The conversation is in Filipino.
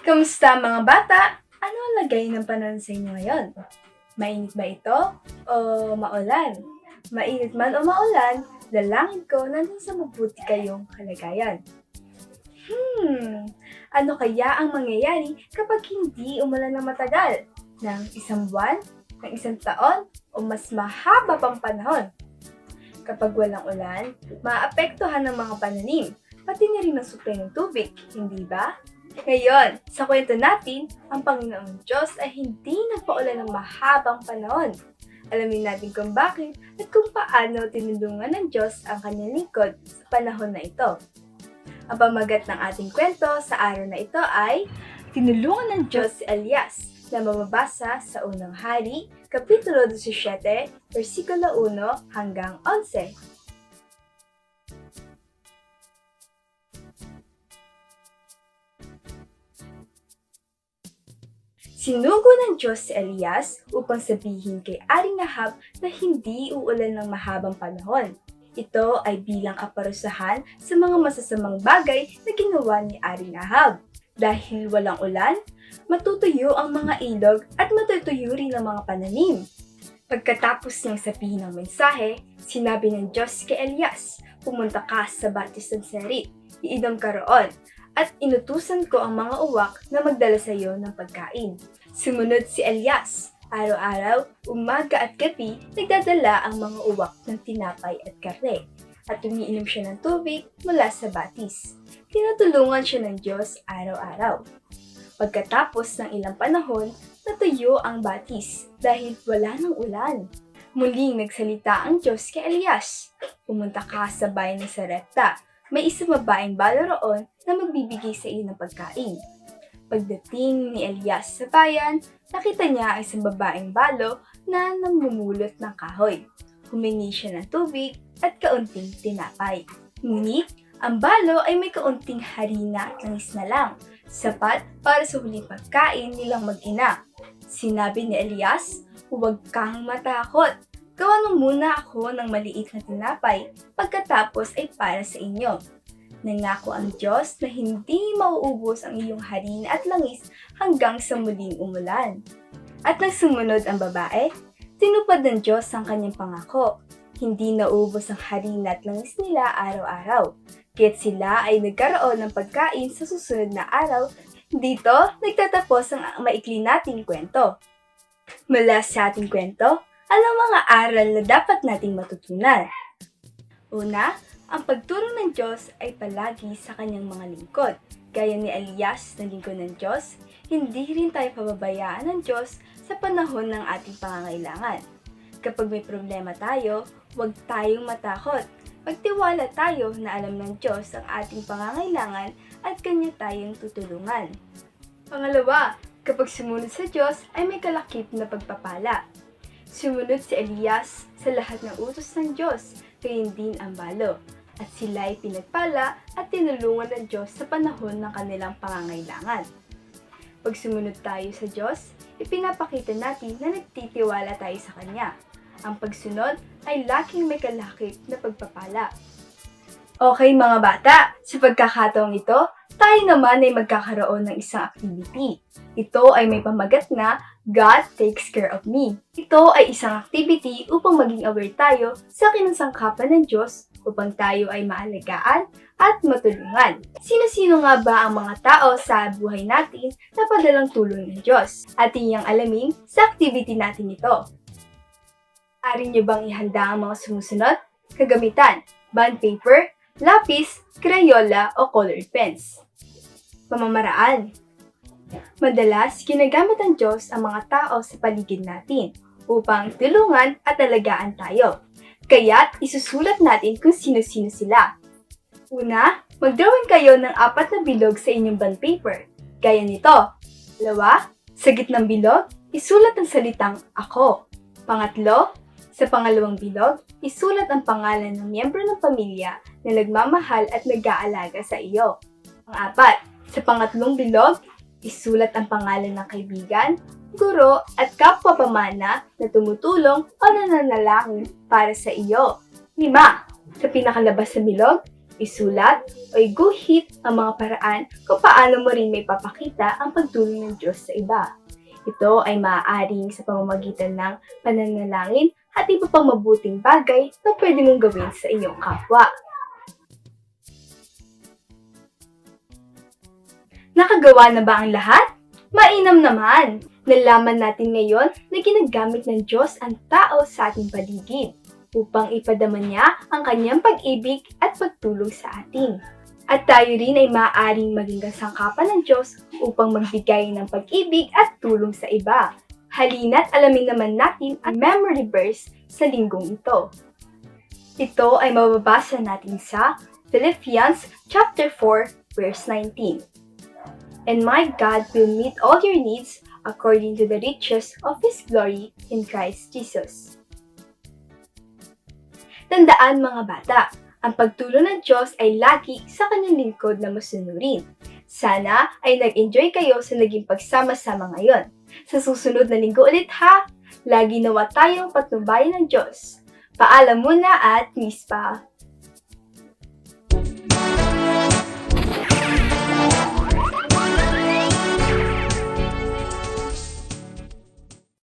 Kamusta mga bata? Ano ang lagay ng panahon sa inyo ngayon? Mainit ba ito? O maulan? Mainit man o maulan, dalangin ko na nasa mabuti kayong kalagayan. Ano kaya ang mangyayari kapag hindi umulan ng matagal? Ng isang buwan? Ng isang taon? O mas mahaba pang panahon? Kapag walang ulan, maapektuhan ng mga pananim, pati na rin ang supply ng tubig, hindi ba? Ngayon, sa kwento natin, ang Panginoong Diyos ay hindi nagpaulan ng mahabang panahon. Alamin natin kung bakit at kung paano tinulungan ng Diyos ang kanyang lingkod sa panahon na ito. Ang pamagat ng ating kwento sa araw na ito ay Tinulungan ng Diyos si Elias na mababasa sa Unang Hari, Kapitulo 17, versikulo 1 hanggang 11. Sinugo ng Diyos si Elias upang sabihin kay Aring Ahab na hindi uulan ng mahabang panahon. Ito ay bilang kaparusahan sa mga masasamang bagay na ginawa ni Aring Ahab. Dahil walang ulan, matutuyo ang mga ilog at matutuyo rin ang mga pananim. Pagkatapos niyang sabihin ang mensahe, sinabi ng Diyos kay Elias, "Pumunta ka sa batis ng Serit, iinom ka roon, at inutusan ko ang mga uwak na magdala sa iyo ng pagkain." Sumunod si Elias. Araw-araw, umaga at gabi, nagdadala ang mga uwak ng tinapay at karne, at umiinom siya ng tubig mula sa batis. Tinutulungan siya ng Diyos araw-araw. Pagkatapos ng ilang panahon, natuyo ang batis dahil wala ng ulan. Muling nagsalita ang Diyos kay Elias, "Pumunta ka sa bayan ng Sarepta. May isang babaeng balo roon na magbibigay sa iyo ng pagkain." Pagdating ni Elias sa bayan, nakita niya ang isang babaeng balo na namumulot ng kahoy. Humingi siya ng tubig at kaunting tinapay. Ngunit, ang balo ay may kaunting harina at langis na lang, sapat para sa huling pagkain nilang mag-ina. Sinabi ni Elias, "Huwag kang matakot. Gawan mo muna ako ng maliit na tinapay, pagkatapos ay para sa inyo." Nangako ang Diyos na hindi mauubos ang iyong harina at langis hanggang sa muling umulan. At nang sumunod ang babae, tinupad ng Diyos ang kanyang pangako. Hindi naubos ang harina at langis nila araw-araw. Kaya't sila ay nagkaroon ng pagkain sa susunod na araw. Dito, nagtatapos ang maikli nating kwento. Mula sa ating kwento, anong mga aral na dapat nating matutunan? Una, ang pagtulong ng Diyos ay palagi sa kanyang mga lingkod. Gaya ni Elias na lingkod ng Diyos, hindi rin tayo pababayaan ng Diyos sa panahon ng ating pangangailangan. Kapag may problema tayo, huwag tayong matakot. Magtiwala tayo na alam ng Diyos ang ating pangangailangan at Kanya tayong tutulungan. Pangalawa, kapag sumunod sa Diyos ay may kalakip na pagpapala. Sumunod si Elias sa lahat ng utos ng Diyos, gayon din ang balo. At sila ay pinagpala at tinulungan ng Diyos sa panahon ng kanilang pangangailangan. Pag sumunod tayo sa Diyos, ipinapakita natin na nagtitiwala tayo sa Kanya. Ang pagsunod ay laging may kalakip na pagpapala. Okay mga bata, sa pagkakataong ito, tayo naman ay magkakaroon ng isang activity. Ito ay may pamagat na God Takes Care of Me. Ito ay isang activity upang maging aware tayo sa kinasangkapan ng Diyos upang tayo ay maalagaan at matulungan. Sino-sino nga ba ang mga tao sa buhay natin na padalang tulong ng Diyos? Atin niyang alamin sa activity natin ito. Ari niyo bang ihanda ang mga sumusunod? Kagamitan, bond paper, lapis, crayola o colored pens. Pamamaraan. Madalas, ginagamit ng Diyos ang mga tao sa paligid natin upang tulungan at alagaan tayo. Kaya't isusulat natin kung sino-sino sila. Una, mag-drawing kayo ng 4 na bilog sa inyong bond paper. Gaya nito. 2, sa gitnang bilog, isulat ang salitang ako. Pangatlo, sa pangalawang bilog, isulat ang pangalan ng miyembro ng pamilya na nagmamahal at nag-aalaga sa iyo. Pang-4, sa pangatlong bilog, isulat ang pangalan ng kaibigan, guro at kapwa pamana na tumutulong o nananalangin para sa iyo. 5, sa pinakalabas sa bilog, Isulat o iguhit ang mga paraan kung paano mo rin may papakita ang pagtulong ng Diyos sa iba. Ito ay maaaring sa pamamagitan ng pananalangin at iba pang mabuting bagay na pwede mong gawin sa iyong kapwa. Nakagawa na ba ang lahat? Mainam naman! Nalaman natin ngayon na ginagamit ng Diyos ang tao sa ating paligid upang ipadama niya ang kanyang pag-ibig at pagtulong sa atin. At tayo rin ay maaaring maging kasangkapan ng Diyos upang magbigay ng pag-ibig at tulong sa iba. Halina't alamin naman natin ang memory verse sa linggong ito. Ito ay mababasa natin sa Philippians chapter 4, verse 19. And my God will meet all your needs according to the riches of His glory in Christ Jesus. Tandaan mga bata, ang pagtulong ng Diyos ay lagi sa kanyang lingkod na masunurin. Sana ay nag-enjoy kayo sa naging pagsama-sama ngayon. Sa susunod na linggo ulit ha! Lagi nawa tayong patnubayan ng Diyos. Paalam muna at Miss Pa!